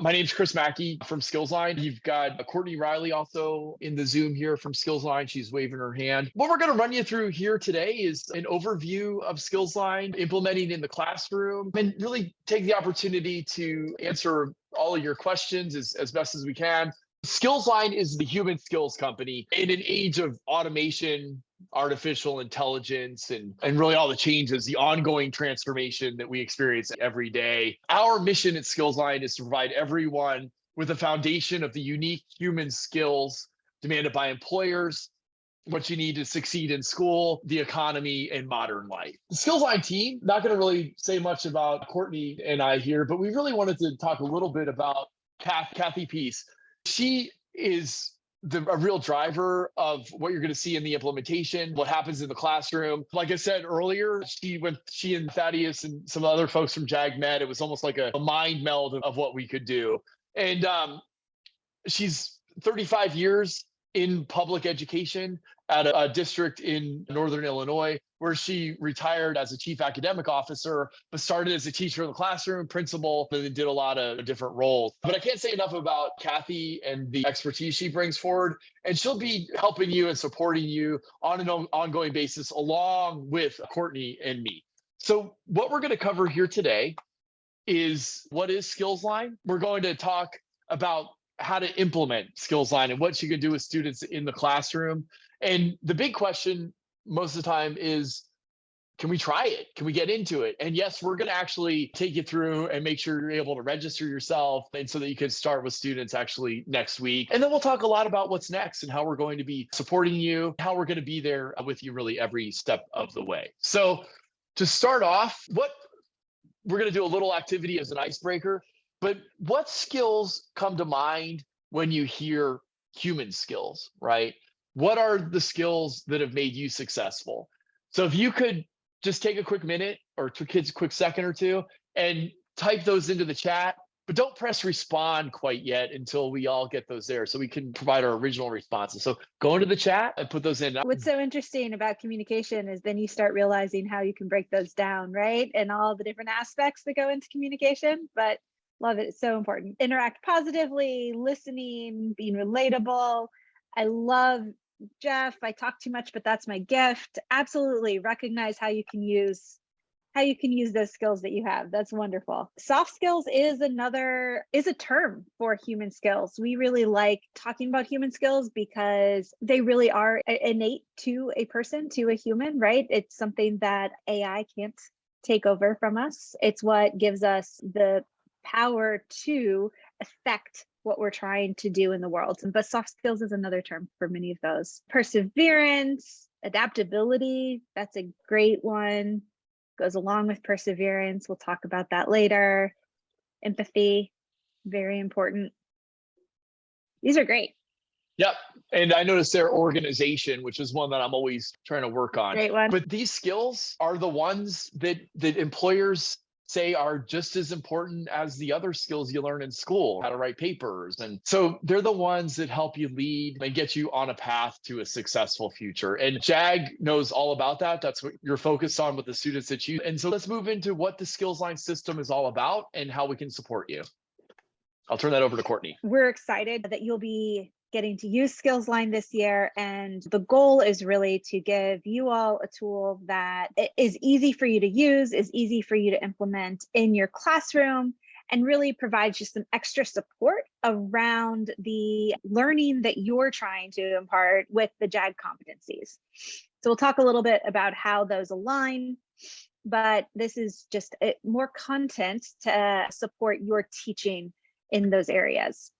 My name's Chris Mackey from Skillsline. You've got Courtney Riley also in the Zoom here from Skillsline. She's waving her hand. What we're going to run you through here today is an overview of Skillsline, implementing in the classroom, and really take the opportunity to answer all of your questions as best as we can. Skillsline is the human skills company in an age of automation, artificial intelligence, and really all the changes, the ongoing transformation that we experience every day. Our mission at Skillsline is to provide everyone with a foundation of the unique human skills demanded by employers, what you need to succeed in school, the economy, and modern life. The Skillsline team, not going to really say much about Courtney and I here, but we really wanted to talk a little bit about Kathy Peace. She is a real driver of what you're going to see in the implementation, what happens in the classroom. Like I said earlier, she and Thaddeus and some other folks from JAG met. It was almost like a mind meld of what we could do. And she's 35 years in public education at a district in Northern Illinois, where she retired as a chief academic officer, but started as a teacher in the classroom, principal, and then did a lot of different roles. But I can't say enough about Kathy and the expertise she brings forward, and she'll be helping you and supporting you on an ongoing basis, along with Courtney and me. So what we're going to cover here today is what is Skillsline. We're going to talk about how to implement Skillsline and what you can do with students in the classroom. And the big question most of the time is, can we try it? Can we get into it? And yes, we're going to actually take you through and make sure you're able to register yourself, and so that you can start with students actually next week. And then we'll talk a lot about what's next and how we're going to be supporting you, how we're going to be there with you really every step of the way. So to start off, we're going to do a little activity as an icebreaker, but what skills come to mind when you hear human skills, right? What are the skills that have made you successful? So if you could just take a quick minute or kids a quick second or two and type those into the chat, but don't press respond quite yet until we all get those there so we can provide our original responses. So go into the chat and put those in. What's so interesting about communication is then you start realizing how you can break those down, right? And all the different aspects that go into communication, but love it. It's so important. Interact positively, listening, being relatable. I love Jeff. I talk too much, but that's my gift. Absolutely recognize how you can use those skills that you have. That's wonderful. Soft skills is a term for human skills. We really like talking about human skills because they really are innate to a person, to a human, right? It's something that AI can't take over from us. It's what gives us the power to affect what we're trying to do in the world. But soft skills is another term for many of those. Perseverance, adaptability, that's a great one. Goes along with perseverance. We'll talk about that later. Empathy, very important. These are great. Yep. And I noticed their organization, which is one that I'm always trying to work on. Great one. But these skills are the ones that employers say are just as important as the other skills you learn in school, how to write papers. And so they're the ones that help you lead and get you on a path to a successful future. And JAG knows all about that. That's what you're focused on with the students that you. And so let's move into what the Skillsline system is all about and how we can support you. I'll turn that over to Courtney. We're excited that you'll be getting to use Skillsline this year. And the goal is really to give you all a tool that is easy for you to use, is easy for you to implement in your classroom, and really provides you some extra support around the learning that you're trying to impart with the JAG competencies. So we'll talk a little bit about how those align, but this is just more content to support your teaching in those areas.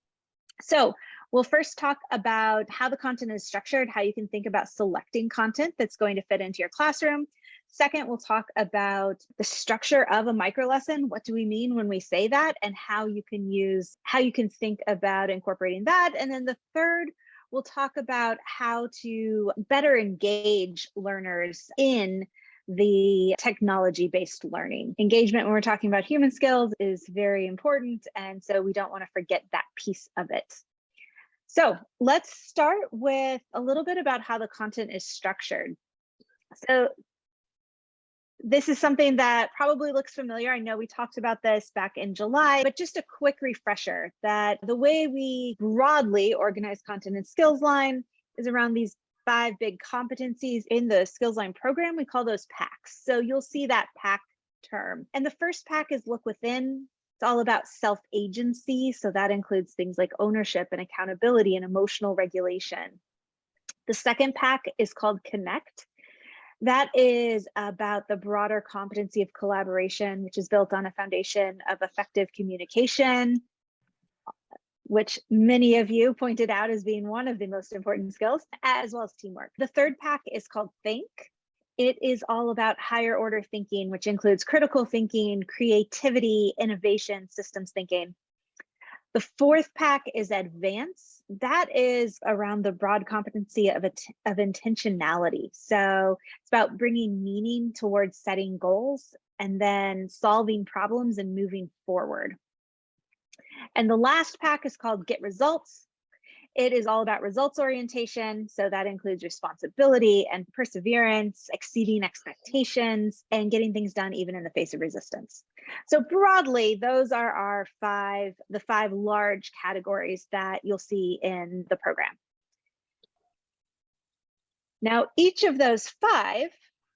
So we'll first talk about how the content is structured, how you can think about selecting content that's going to fit into your classroom. Second, we'll talk about the structure of a micro lesson. What do we mean when we say that, and how you can think about incorporating that. And then the third, we'll talk about how to better engage learners in the technology-based learning. Engagement, when we're talking about human skills, is very important. And so we don't want to forget that piece of it. So let's start with a little bit about how the content is structured. So This is something that probably looks familiar. I know we talked about this back in July, but just a quick refresher that the way we broadly organize content in Skillsline is around these 5 big competencies in the Skillsline program. We call those packs. So you'll see that pack term. And the first pack is look within. It's all about self-agency. So that includes things like ownership and accountability and emotional regulation. The second pack is called connect. That is about the broader competency of collaboration, which is built on a foundation of effective communication, which many of you pointed out as being one of the most important skills, as well as teamwork. The third pack is called think. It is all about higher order thinking, which includes critical thinking, creativity, innovation, systems thinking. The fourth pack is advance. That is around the broad competency of intentionality. So it's about bringing meaning towards setting goals and then solving problems and moving forward. And the last pack is called get results. It is all about results orientation. So that includes responsibility and perseverance, exceeding expectations, and getting things done even in the face of resistance. So broadly, those are the five large categories that you'll see in the program. Now, each of those 5,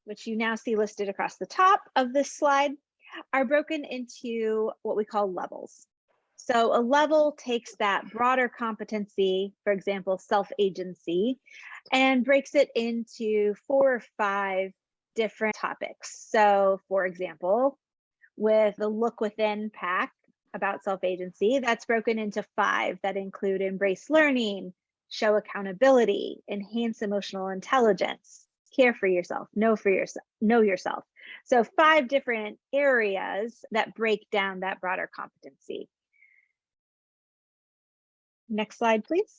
which you now see listed across the top of this slide, are broken into what we call levels. So a level takes that broader competency, for example, self-agency, and breaks it into 4 or 5 different topics. So for example, with the look within pack about self-agency, that's broken into 5 that include embrace learning, show accountability, enhance emotional intelligence, care for yourself, know yourself. So 5 different areas that break down that broader competency. Next slide, please.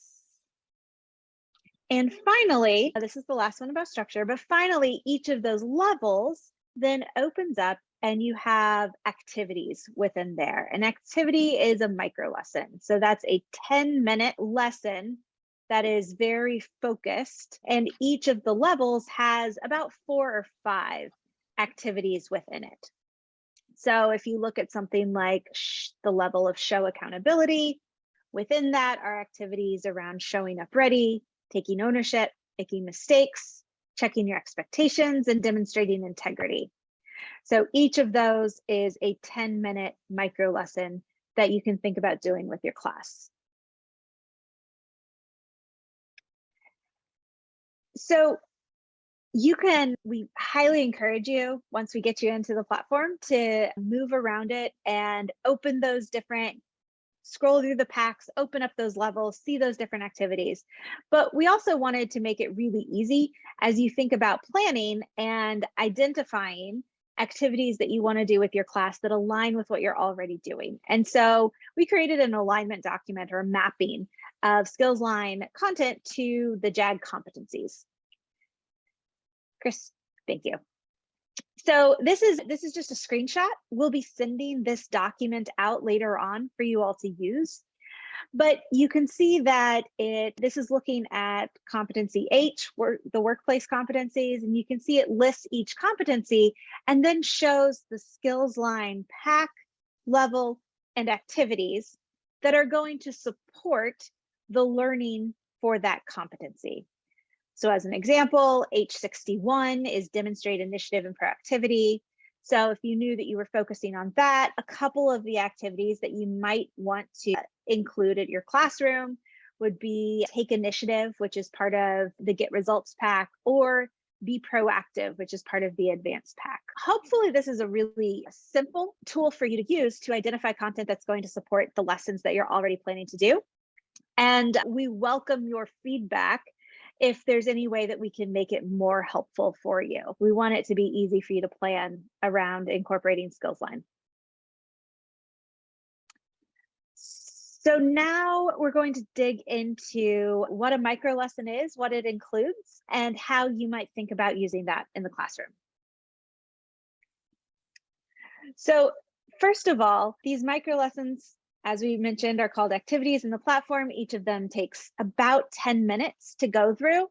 And finally, this is the last one about structure, but finally, each of those levels then opens up and you have activities within there. An activity is a micro lesson. So that's a 10-minute lesson that is very focused. And each of the levels has about 4 or 5 activities within it. So if you look at something like the level of show accountability, within that are activities around showing up ready, taking ownership, making mistakes, checking your expectations, and demonstrating integrity. So each of those is a 10-minute micro lesson that you can think about doing with your class. So we highly encourage you, once we get you into the platform, to move around it and open those different, scroll through the packs, open up those levels, see those different activities. But we also wanted to make it really easy as you think about planning and identifying activities that you want to do with your class that align with what you're already doing. And so we created an alignment document or a mapping of Skillsline content to the JAG competencies. Chris, thank you. So this is just a screenshot. We'll be sending this document out later on for you all to use. But you can see that this is looking at competency H, the workplace competencies, and you can see it lists each competency and then shows the Skillsline pack, level, and activities that are going to support the learning for that competency. So as an example, H61 is demonstrate initiative and proactivity. So if you knew that you were focusing on that, a couple of the activities that you might want to include at your classroom would be take initiative, which is part of the get results pack, or be proactive, which is part of the advanced pack. Hopefully this is a really simple tool for you to use to identify content that's going to support the lessons that you're already planning to do. And we welcome your feedback if there's any way that we can make it more helpful for you. We want it to be easy for you to plan around incorporating Skillsline. So now we're going to dig into what a micro lesson is, what it includes, and how you might think about using that in the classroom. So first of all, these micro lessons, as we mentioned, are called activities in the platform. Each of them takes about 10 minutes to go through.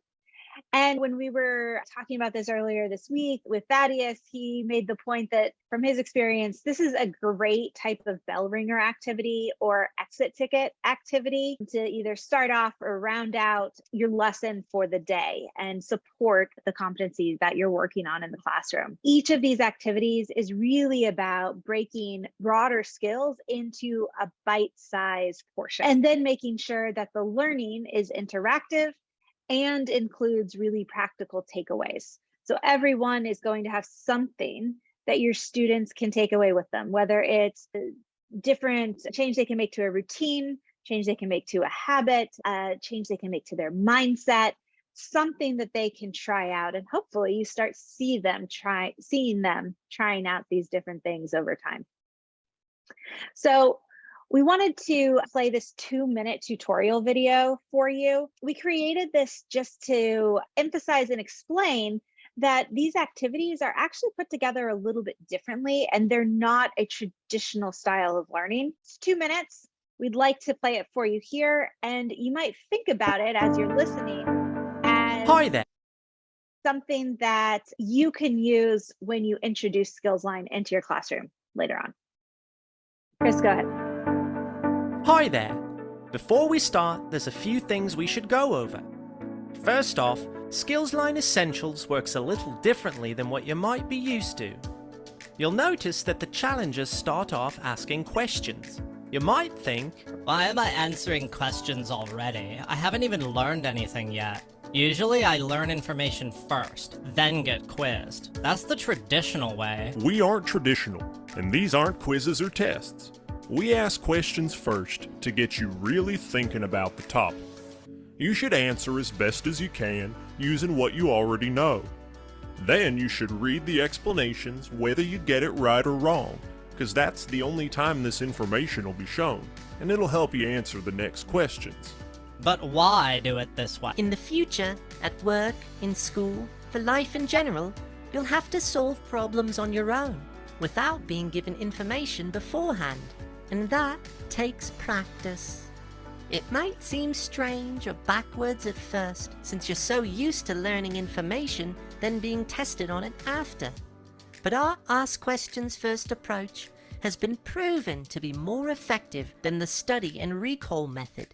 And when we were talking about this earlier this week with Thaddeus, he made the point that from his experience, this is a great type of bell ringer activity or exit ticket activity to either start off or round out your lesson for the day and support the competencies that you're working on in the classroom. Each of these activities is really about breaking broader skills into a bite-sized portion and then making sure that the learning is interactive and includes really practical takeaways. So everyone is going to have something that your students can take away with them, whether it's a different change they can make to a routine, change they can make to a habit, change they can make to their mindset, something that they can try out. And hopefully you start seeing them trying out these different things over time. So we wanted to play this 2-minute tutorial video for you. We created this just to emphasize and explain that these activities are actually put together a little bit differently, and they're not a traditional style of learning. It's 2 minutes. We'd like to play it for you here, and you might think about it as you're listening as Hi there. something that you can use when you introduce Skillsline into your classroom later on. Chris, go ahead. Hi there. Before we start, there's a few things we should go over. First off, Skillsline Essentials works a little differently than what you might be used to. You'll notice that the challenges start off asking questions. You might think, why am I answering questions already? I haven't even learned anything yet. Usually I learn information first, then get quizzed. That's the traditional way. We aren't traditional, and these aren't quizzes or tests. We ask questions first to get you really thinking about the topic. You should answer as best as you can using what you already know. Then you should read the explanations whether you get it right or wrong, because that's the only time this information will be shown, and it'll help you answer the next questions. But why do it this way? In the future, at work, in school, for life in general, you'll have to solve problems on your own, without being given information beforehand. And that takes practice. It might seem strange or backwards at first, since you're so used to learning information, then being tested on it after. But our Ask Questions First approach has been proven to be more effective than the study and recall method.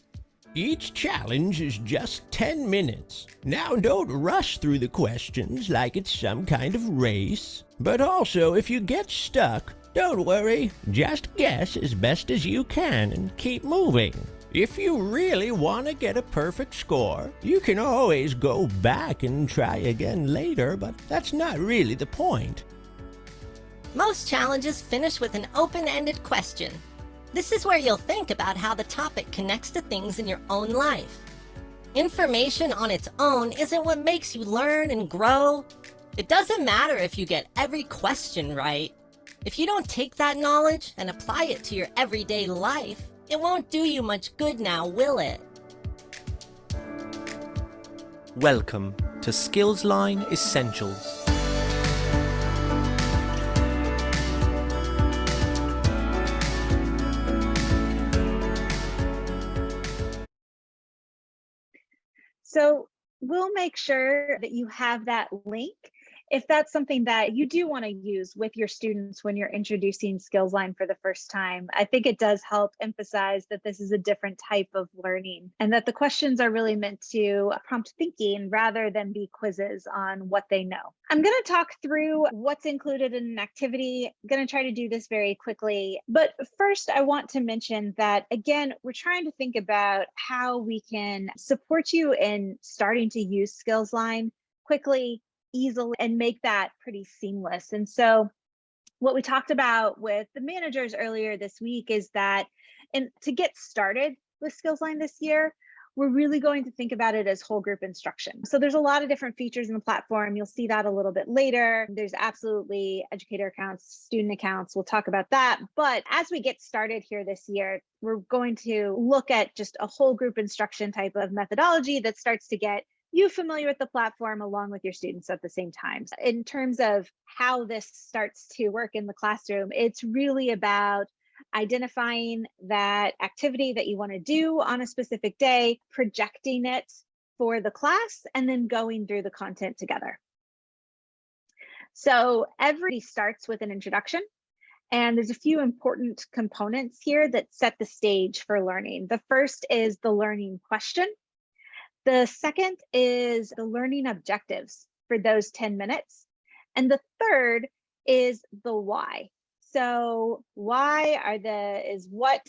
Each challenge is just 10 minutes. Now don't rush through the questions like it's some kind of race. But also, if you get stuck, don't worry, just guess as best as you can and keep moving. If you really want to get a perfect score, you can always go back and try again later, but that's not really the point. Most challenges finish with an open-ended question. This is where you'll think about how the topic connects to things in your own life. Information on its own isn't what makes you learn and grow. It doesn't matter if you get every question right. If you don't take that knowledge and apply it to your everyday life, it won't do you much good now, will it? welcome to Skillsline Essentials. So we'll make sure that you have that link if that's something that you do want to use with your students when you're introducing Skillsline for the first time. I think it does help emphasize that this is a different type of learning and that the questions are really meant to prompt thinking rather than be quizzes on what they know. I'm going to talk through what's included in an activity. I'm going to try to do this very quickly. But first, I want to mention that, again, we're trying to think about how we can support you in starting to use Skillsline quickly, easily, and make that pretty seamless. And so what we talked about with the managers earlier this week is that to get started with Skillsline this year, we're really going to think about it as whole group instruction. So there's a lot of different features in the platform. You'll see that a little bit later. There's absolutely educator accounts, student accounts. We'll talk about that. But as we get started here this year, we're going to look at just a whole group instruction type of methodology that starts to get you familiar with the platform along with your students at the same time. In terms of how this starts to work in the classroom, it's really about identifying that activity that you want to do on a specific day, projecting it for the class and then going through the content together. So everybody starts with an introduction, and there's a few important components here that set the stage for learning. The first is the learning question. The second is the learning objectives for those 10 minutes. And the third is the why. So why is what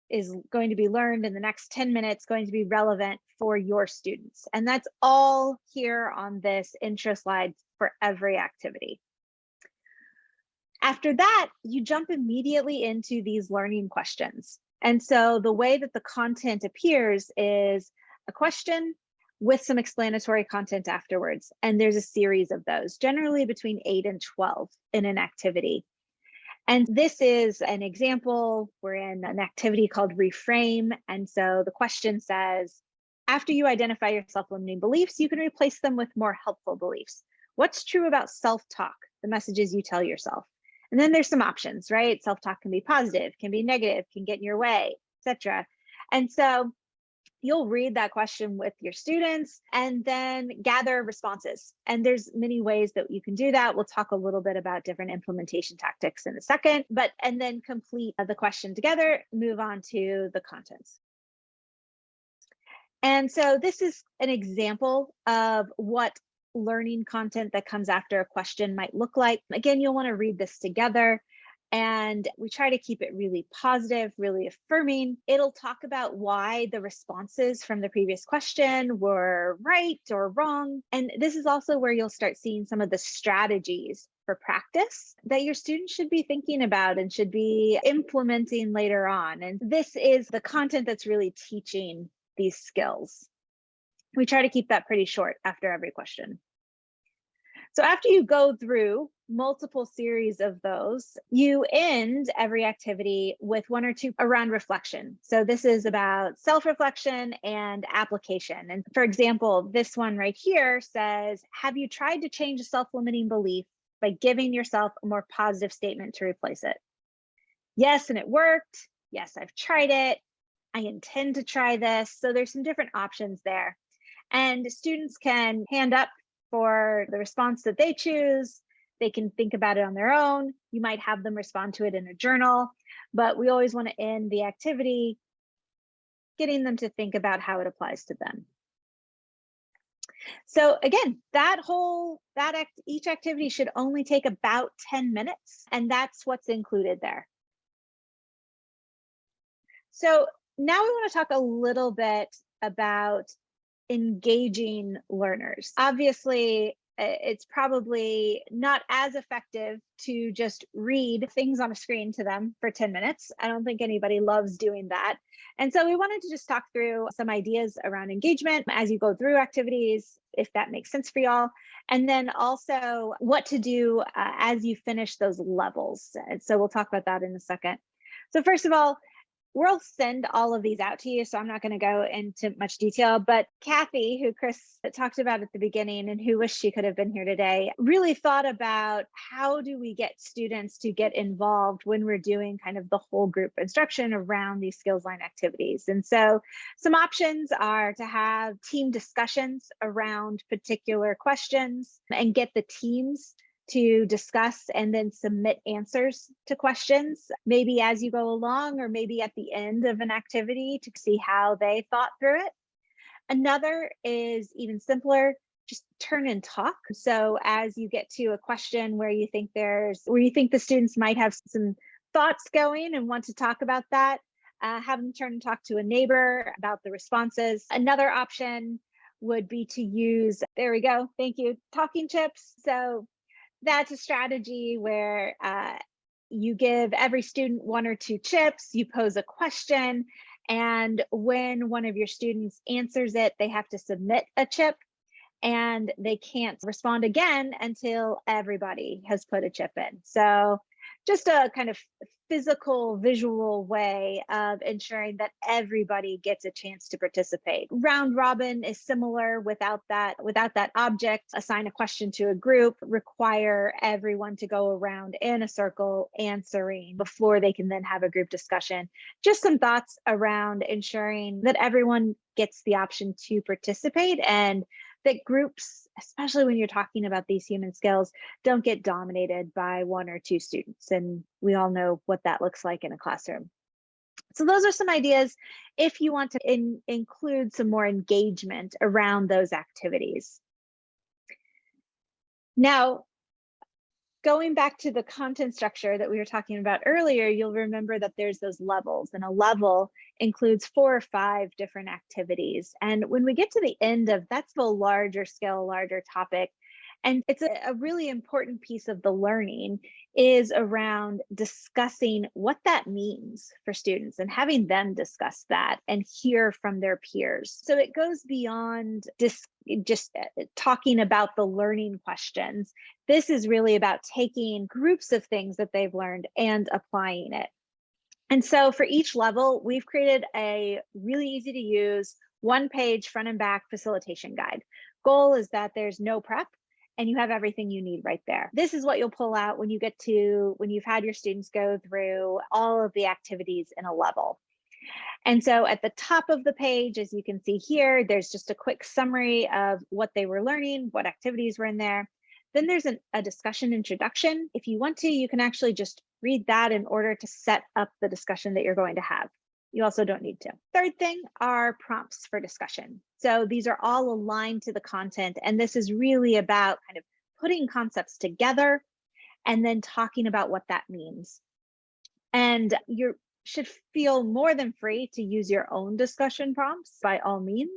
is going to be learned in the next 10 minutes going to be relevant for your students? And that's all here on this intro slide for every activity. After that, you jump immediately into these learning questions. And so the way that the content appears is a question with some explanatory content afterwards. And there's a series of those, generally between 8 and 12 in an activity. And this is an example. We're in an activity called Reframe. And so the question says, after you identify your self-limiting beliefs, you can replace them with more helpful beliefs. What's true about self-talk, the messages you tell yourself? And then there's some options, right? Self-talk can be positive, can be negative, can get in your way, etc. And so you'll read that question with your students and then gather responses. And there's many ways that you can do that. We'll talk a little bit about different implementation tactics in a second, and then complete the question together, move on to the contents. And so this is an example of what learning content that comes after a question might look like. Again, you'll want to read this together. And we try to keep it really positive, really affirming. It'll talk about why the responses from the previous question were right or wrong. And this is also where you'll start seeing some of the strategies for practice that your students should be thinking about and should be implementing later on. And this is the content that's really teaching these skills. We try to keep that pretty short after every question. So after you go through multiple series of those, you end every activity with one or two around reflection. So this is about self-reflection and application. And for example, this one right here says, have you tried to change a self-limiting belief by giving yourself a more positive statement to replace it? Yes, and it worked. Yes, I've tried it. I intend to try this. So there's some different options there. And students can hand up for the response that they choose. They can think about it on their own. You might have them respond to it in a journal, but we always want to end the activity getting them to think about how it applies to them. So again, each activity should only take about 10 minutes, and that's what's included there. So now we want to talk a little bit about engaging learners. Obviously, it's probably not as effective to just read things on a screen to them for 10 minutes. I don't think anybody loves doing that. And so we wanted to just talk through some ideas around engagement as you go through activities, if that makes sense for y'all. And then also what to do as you finish those levels. And so we'll talk about that in a second. So first of all, we'll send all of these out to you, so I'm not going to go into much detail, but Kathy, who Chris talked about at the beginning and who wished she could have been here today, really thought about how do we get students to get involved when we're doing kind of the whole group instruction around these Skillsline activities. And so some options are to have team discussions around particular questions and get the teams to discuss and then submit answers to questions, maybe as you go along or maybe at the end of an activity to see how they thought through it. Another is even simpler, just turn and talk. So as you get to a question where you think the students might have some thoughts going and want to talk about that, have them turn and talk to a neighbor about the responses. Another option would be to use, there we go, thank you, talking chips. So that's a strategy where you give every student 1 or 2 chips, you pose a question, and when one of your students answers it, they have to submit a chip, and they can't respond again until everybody has put a chip in. So just a kind of physical, visual way of ensuring that everybody gets a chance to participate. Round robin is similar without that object. Assign a question to a group, require everyone to go around in a circle answering before they can then have a group discussion. Just some thoughts around ensuring that everyone gets the option to participate, and that groups, especially when you're talking about these human skills, don't get dominated by 1 or 2 students. And we all know what that looks like in a classroom. So those are some ideas if you want to include some more engagement around those activities. Now, going back to the content structure that we were talking about earlier, you'll remember that there's those levels, and a level includes 4 or 5 different activities. And when we get to the end of that's the larger scale, larger topic, and it's a really important piece of the learning is around discussing what that means for students and having them discuss that and hear from their peers. So it goes beyond just talking about the learning questions. This is really about taking groups of things that they've learned and applying it. And so for each level, we've created a really easy to use 1-page front and back facilitation guide. Goal is that there's no prep and you have everything you need right there. This is what you'll pull out when you've had your students go through all of the activities in a level. And so at the top of the page, as you can see here, there's just a quick summary of what they were learning, what activities were in there. Then there's a discussion introduction. If you want to, you can actually just read that in order to set up the discussion that you're going to have. You also don't need to. Third thing are prompts for discussion. So these are all aligned to the content. And this is really about kind of putting concepts together and then talking about what that means. And you should feel more than free to use your own discussion prompts by all means.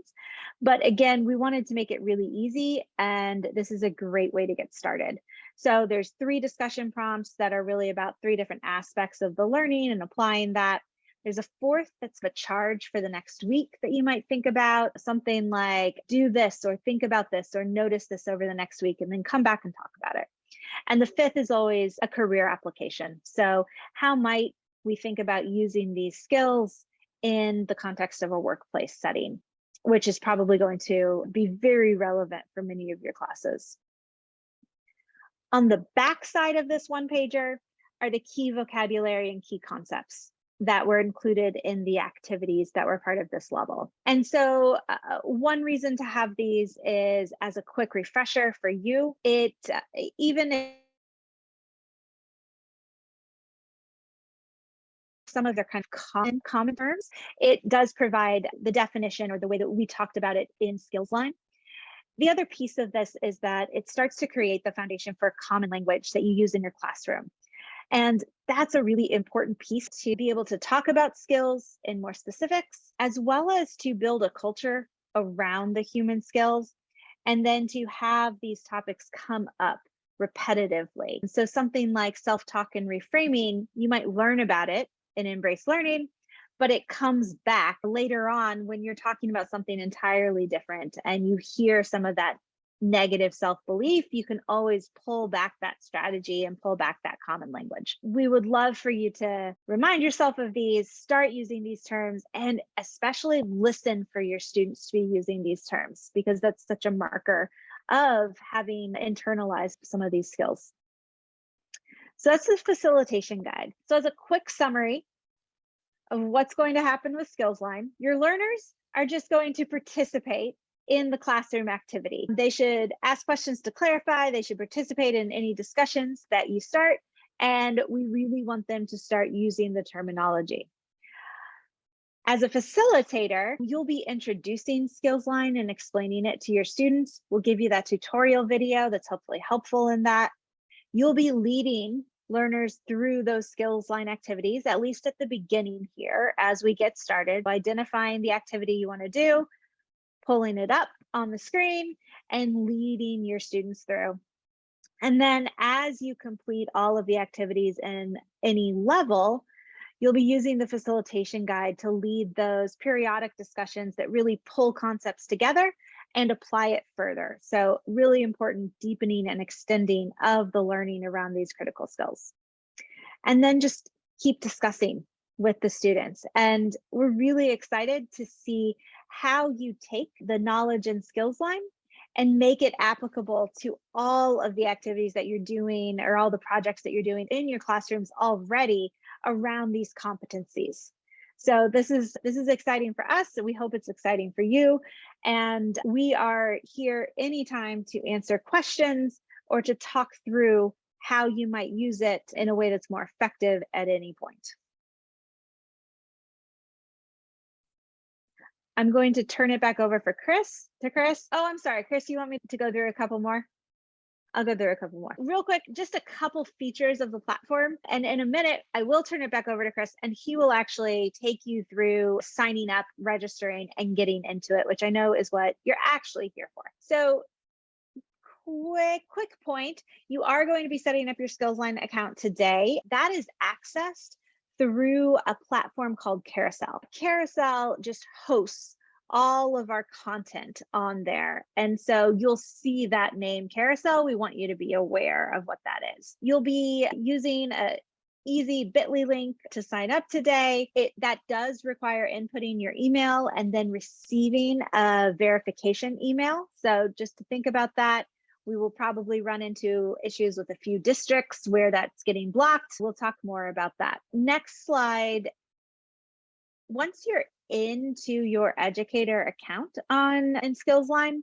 But again, we wanted to make it really easy, and this is a great way to get started. So there's 3 discussion prompts that are really about 3 different aspects of the learning and applying that. There's a 4th that's a charge for the next week that you might think about, something like do this or think about this or notice this over the next week, and then come back and talk about it. And the 5th is always a career application. So how might we think about using these skills in the context of a workplace setting, which is probably going to be very relevant for many of your classes. On the back side of this 1-pager are the key vocabulary and key concepts that were included in the activities that were part of this level. And so one reason to have these is as a quick refresher for you. Even if some of their kind of common terms, it does provide the definition or the way that we talked about it in Skillsline. The other piece of this is that it starts to create the foundation for common language that you use in your classroom. And that's a really important piece to be able to talk about skills in more specifics, as well as to build a culture around the human skills, and then to have these topics come up repetitively. So something like self-talk and reframing, you might learn about it in Embrace Learning, but it comes back later on when you're talking about something entirely different and you hear some of that negative self-belief. You can always pull back that strategy and pull back that common language. We would love for you to remind yourself of these, start using these terms, and especially listen for your students to be using these terms, because that's such a marker of having internalized some of these skills. So that's the facilitation guide. So as a quick summary of what's going to happen with Skillsline, your learners are just going to participate in the classroom activity. They should ask questions to clarify, they should participate in any discussions that you start, and we really want them to start using the terminology. As a facilitator, you'll be introducing Skillsline and explaining it to your students. We'll give you that tutorial video that's hopefully helpful in that. You'll be leading learners through those Skillsline activities, at least at the beginning here, as we get started, by identifying the activity you want to do, pulling it up on the screen, and leading your students through. And then as you complete all of the activities in any level, you'll be using the facilitation guide to lead those periodic discussions that really pull concepts together and apply it further. So really important deepening and extending of the learning around these critical skills. and then just keep discussing with the students. And we're really excited to see how you take the knowledge in Skillsline and make it applicable to all of the activities that you're doing or all the projects that you're doing in your classrooms already around these competencies. So this is exciting for us. So we hope it's exciting for you. And we are here anytime to answer questions or to talk through how you might use it in a way that's more effective at any point. I'm going to turn it back over to Chris. Oh, I'm sorry, Chris, you want me to go through a couple more? I'll go through a couple more. Real quick, just a couple features of the platform. And in a minute, I will turn it back over to Chris, and he will actually take you through signing up, registering, and getting into it, which I know is what you're actually here for. So quick point, you are going to be setting up your Skillsline account today. That is accessed through a platform called Carousel. Carousel just hosts all of our content on there. And so you'll see that name Carousel. We want you to be aware of what that is. You'll be using a easy bit.ly link to sign up today. That does require inputting your email and then receiving a verification email. So just to think about that. We will probably run into issues with a few districts where that's getting blocked. We'll talk more about that. Next slide. Once you're into your educator account in Skillsline,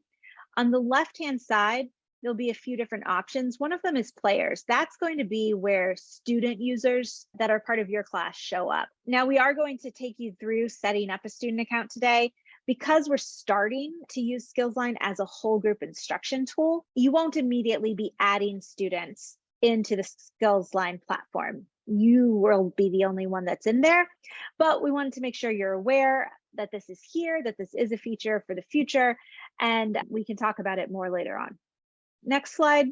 on the left-hand side, there'll be a few different options. One of them is players. That's going to be where student users that are part of your class show up. Now, we are going to take you through setting up a student account today. Because we're starting to use Skillsline as a whole group instruction tool, you won't immediately be adding students into the Skillsline platform. You will be the only one that's in there, but we wanted to make sure you're aware that this is here, that this is a feature for the future, and we can talk about it more later on. Next slide.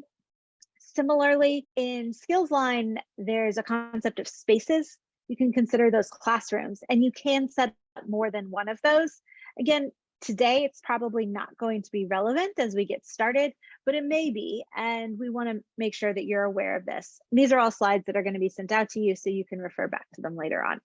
Similarly, in Skillsline, there's a concept of spaces. You can consider those classrooms, and you can set up more than one of those. Again, today it's probably not going to be relevant as we get started, but it may be, and we want to make sure that you're aware of this. These are all slides that are going to be sent out to you so you can refer back to them later on.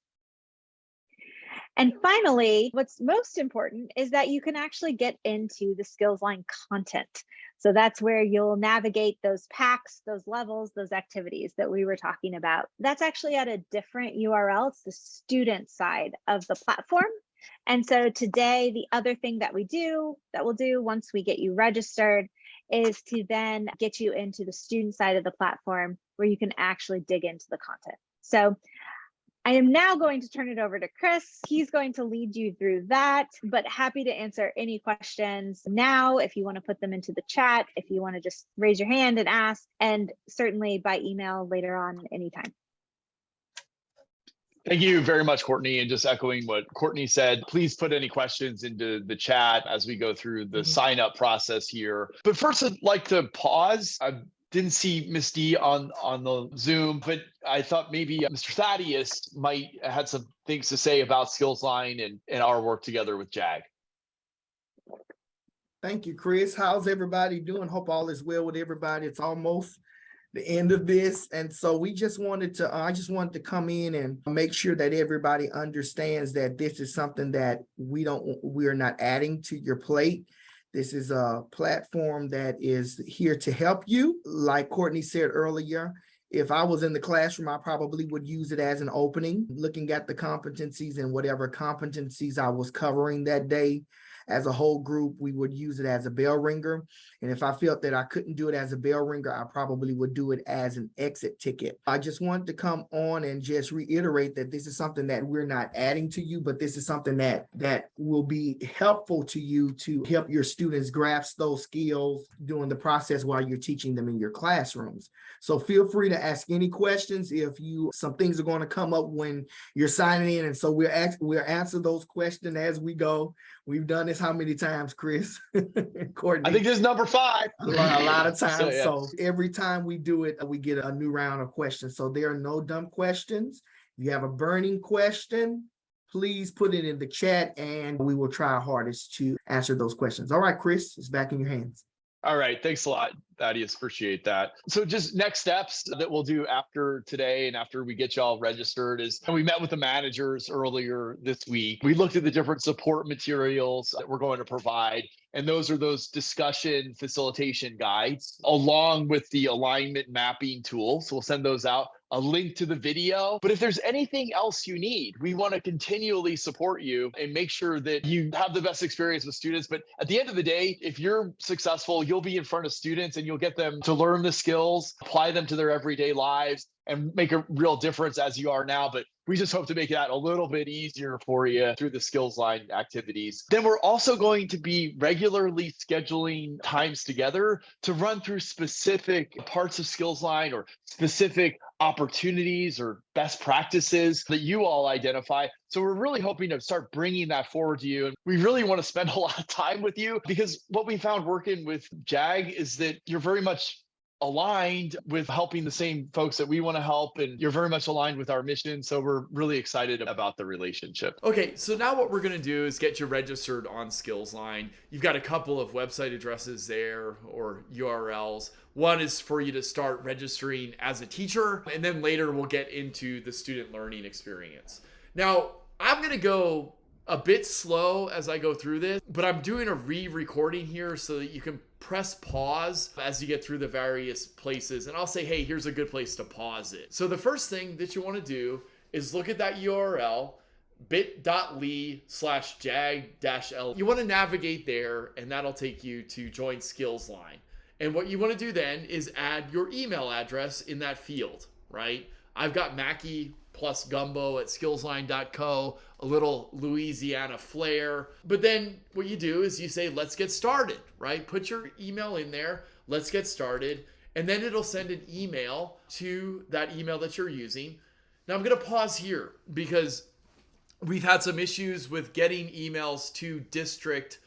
And finally, what's most important is that you can actually get into the Skillsline content. So that's where you'll navigate those packs, those levels, those activities that we were talking about. That's actually at a different URL. It's the student side of the platform. And so today, the other thing that we'll do once we get you registered is to then get you into the student side of the platform where you can actually dig into the content. So I am now going to turn it over to Chris. He's going to lead you through that, but happy to answer any questions now if you want to put them into the chat, if you want to just raise your hand and ask, and certainly by email later on anytime. Thank you very much, Courtney. And just echoing what Courtney said, please put any questions into the chat as we go through the sign up process here. But first, I'd like to pause. I didn't see Miss D on the Zoom, but I thought maybe Mr. Thaddeus might had some things to say about Skillsline and our work together with JAG. Thank you, Chris. How's everybody doing? Hope all is well with everybody. It's almost the end of this, and so we just wanted to I just wanted to come in and make sure that everybody understands that this is something that we're not adding to your plate. This is a platform that is here to help you. Like Courtney said earlier, if I was in the classroom, I probably would use it as an opening, looking at the competencies and whatever competencies I was covering that day. As a whole group, we would use it as a bell ringer. And if I felt that I couldn't do it as a bell ringer, I probably would do it as an exit ticket. I just wanted to come on and just reiterate that this is something that we're not adding to you, but this is something that will be helpful to you to help your students grasp those skills during the process while you're teaching them in your classrooms. So feel free to ask any questions if some things are going to come up when you're signing in. And so we'll answer those questions as we go. We've done this how many times, Chris? Courtney? I think this is number 5. A lot of times. So, yeah. So every time we do it, we get a new round of questions. So there are no dumb questions. If you have a burning question, please put it in the chat and we will try our hardest to answer those questions. All right, Chris, it's back in your hands. All right, thanks a lot. Thaddeus, appreciate that. So just next steps that we'll do after today and after we get y'all registered is, and we met with the managers earlier this week. We looked at the different support materials that we're going to provide. And those are those discussion facilitation guides along with the alignment mapping tool. So we'll send those out, a link to the video. But if there's anything else you need, we want to continually support you and make sure that you have the best experience with students. But at the end of the day, if you're successful, you'll be in front of students and you'll get them to learn the skills, apply them to their everyday lives, and make a real difference as you are now. But we just hope to make that a little bit easier for you through the Skillsline activities. Then we're also going to be regularly scheduling times together to run through specific parts of Skillsline or specific opportunities or best practices that you all identify. So we're really hoping to start bringing that forward to you. And we really want to spend a lot of time with you, because what we found working with JAG is that you're very much aligned with helping the same folks that we want to help, and you're very much aligned with our mission. So we're really excited about the relationship. Okay, so now what we're going to do is get you registered on Skillsline. You've got a couple of website addresses there, or URLs. One is for you to start registering as a teacher, and then later we'll get into the student learning experience. Now, I'm going to go a bit slow as I go through this, but I'm doing a re-recording here so that you can press pause as you get through the various places. And I'll say, hey, here's a good place to pause it. So the first thing that you want to do is look at that URL, bit.ly/jag-l. You want to navigate there, and that'll take you to join Skillsline. And what you want to do then is add your email address in that field, right? I've got Mackie plus Gumbo at skillsline.co, a little Louisiana flair. But then what you do is you say, let's get started, right? Put your email in there, let's get started. And then it'll send an email to that email that you're using. Now I'm going to pause here because we've had some issues with getting emails to district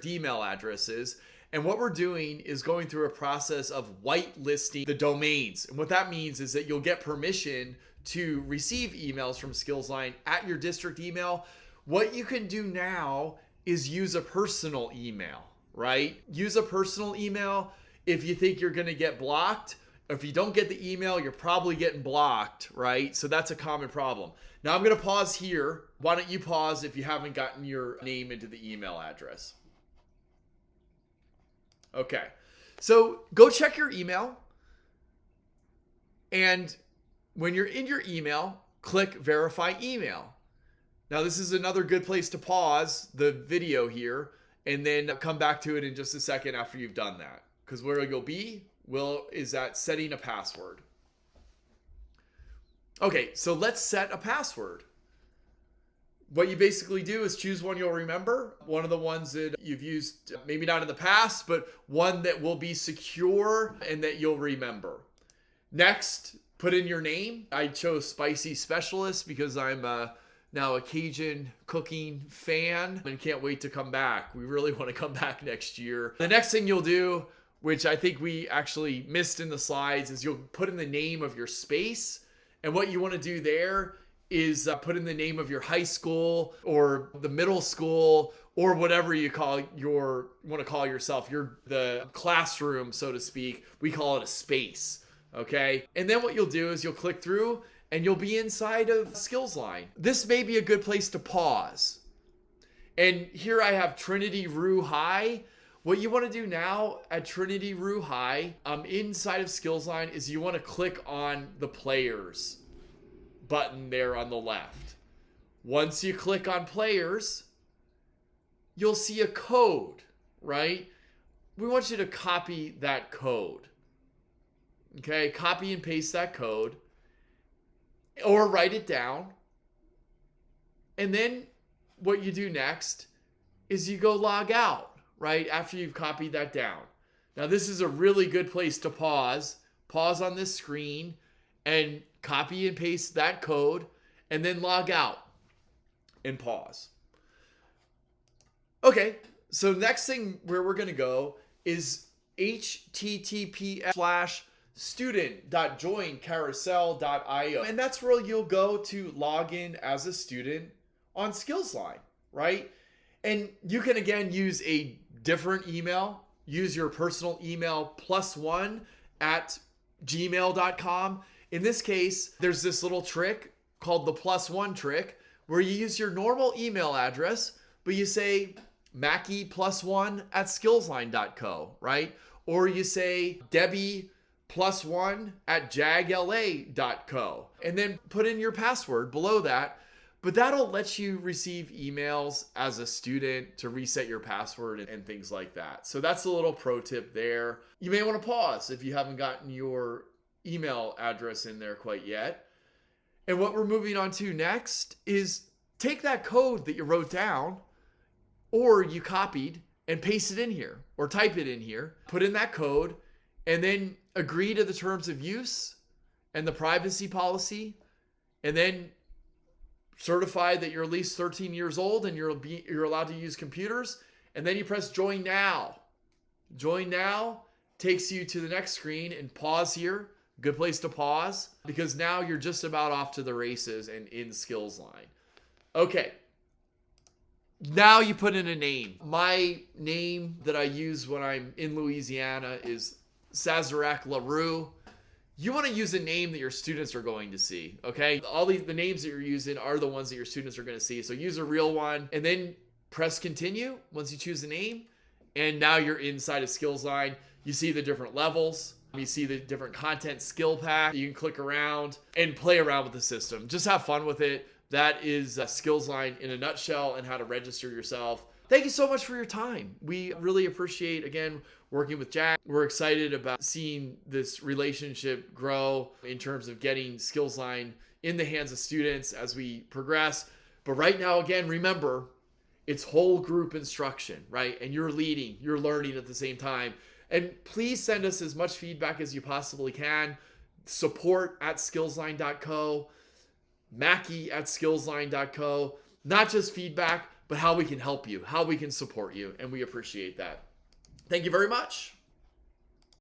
email addresses. And what we're doing is going through a process of whitelisting the domains. And what that means is that you'll get permission to receive emails from Skillsline at your district email. What you can do now is use a personal email, right? Use a personal email if you think you're going to get blocked. If you don't get the email, you're probably getting blocked, right? So that's a common problem. Now I'm going to pause here. Why don't you pause if you haven't gotten your name into the email address? Okay, so go check your email, and when you're in your email, click verify email. Now this is another good place to pause the video here and then come back to it in just a second after you've done that, because where you'll be is at setting a password. Okay, so let's set a password. What you basically do is choose one you'll remember, one of the ones that you've used, maybe not in the past, but one that will be secure and that you'll remember. Next, put in your name. I chose Spicy Specialist because I'm now a Cajun cooking fan and can't wait to come back. We really want to come back next year. The next thing you'll do, which I think we actually missed in the slides, is you'll put in the name of your space. And what you want to do there is put in the name of your high school or the middle school or whatever you want to call yourself. You're the classroom, so to speak. We call it a space, okay? And then what you'll do is you'll click through and you'll be inside of Skillsline. This may be a good place to pause. And here I have Trinity Rue High. What you want to do now at Trinity Rue High, inside of Skillsline, is you want to click on the players button there on the left. Once you click on players, you'll see a code, right? We want you to copy that code. Okay, copy and paste that code or write it down. And then what you do next is you go log out, right? After you've copied that down. Now this is a really good place to pause on this screen and copy and paste that code and then log out and pause. Okay, so next thing where we're going to go is https:/student.joincarousel.io. And that's where you'll go to log in as a student on Skillsline, right? And you can again use a different email use your personal email +1 at gmail.com. In this case, there's this little trick called the +1 trick where you use your normal email address, but you say Mackie +1 at skillsline.co, right? Or you say Debbie +1 at jagla.co, and then put in your password below that. But that'll let you receive emails as a student to reset your password and things like that. So that's a little pro tip there. You may want to pause if you haven't gotten your email address in there quite yet. And what we're moving on to next is take that code that you wrote down or you copied and paste it in here or type it in here, put in that code, and then agree to the terms of use and the privacy policy, and then certify that you're at least 13 years old and you're allowed to use computers, and then you press join now. Join now takes you to the next screen, and pause here. Good place to pause because now you're just about off to the races and in Skillsline. Okay. Now you put in a name. My name that I use when I'm in Louisiana is Sazerac LaRue. You want to use a name that your students are going to see, okay? All the names that you're using are the ones that your students are going to see. So use a real one and then press continue once you choose the name. And now you're inside of Skillsline. You see the different levels. You see the different content skill pack. You can click around and play around with the system. Just have fun with it. That is Skillsline in a nutshell and how to register yourself. Thank you so much for your time. We really appreciate, again, working with JAG. We're excited about seeing this relationship grow in terms of getting Skillsline in the hands of students as we progress. But right now, again, remember, it's whole group instruction, right? And you're leading, you're learning at the same time. And please send us as much feedback as you possibly can. Support at skillsline.co, Mackie at skillsline.co. Not just feedback, but how we can help you, how we can support you. And we appreciate that. Thank you very much.